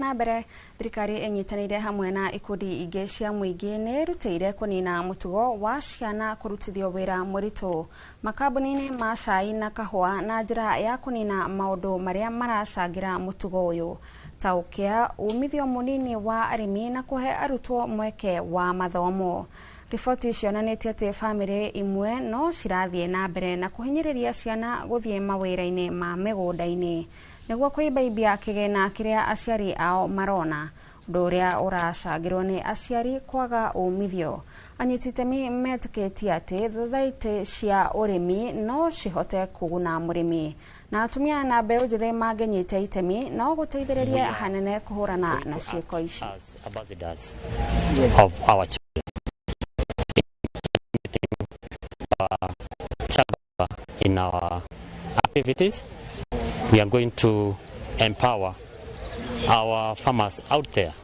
Na mbere thirikari inyitanire hamwe na ikundi ingĩ cia mũingĩ nĩ rutĩire kũnina mũtugo wa ciana kũrutithio wĩra mũritũ makambuni-inĩ ma cai na kahũa na njĩra ya kũnina maũndũ marĩa maracangĩra mũtugo ũyũ ta ũkĩa umithio mũnini wa arĩmi na kũhe arutwo mweke wa mathomo. Riboti cionanĩtie atĩ bamĩrĩ imwe no cirathiĩ na mbere na kũhinyĩrĩria ciana gũthiĩ mawĩra-inĩ ma mĩgũnda-inĩ nĩguo kũibaibia kĩgĩna kĩrĩa aciari ao marona, ũndũ ũrĩa ũracangĩrwo nĩ aciari kwaga umithio. Anyiti itemi metĩkĩtie atĩ thothaitĩ cia ũrĩmi no cihote kũguna mũrĩmi, na atumia na mbeũ njĩthĩ mangĩnyita itemi no gũteithĩrĩria hanene kũhũrana na ciĩko ici. In our activities, we are going to empower our farmers out there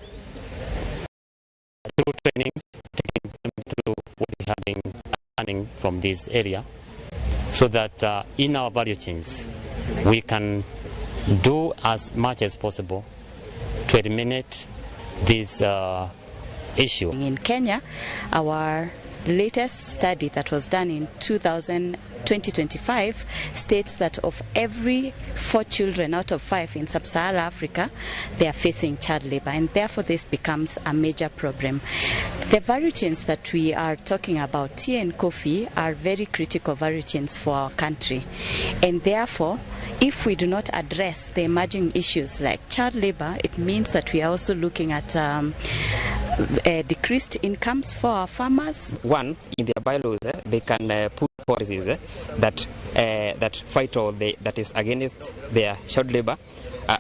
through trainings, taking them through what we have been learning from this area, so that in our value chains we can do as much as possible to eliminate this issue. In Kenya, our latest study that was done in 2025 states that of every 4 children out of 5 in sub-Saharan Africa, they are facing child labor, and therefore this becomes a major problem. The value chains that we are talking about, tea and coffee, are very critical value chains for our country, and therefore if we do not address the emerging issues like child labor, it means that we are also looking at decreased incomes for our farmers. One, in their bylaws, they can put policies that fight or that is against their child labor,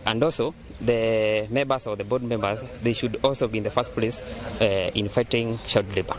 and also the members or the board members, they should also be in the first place in fighting child labor.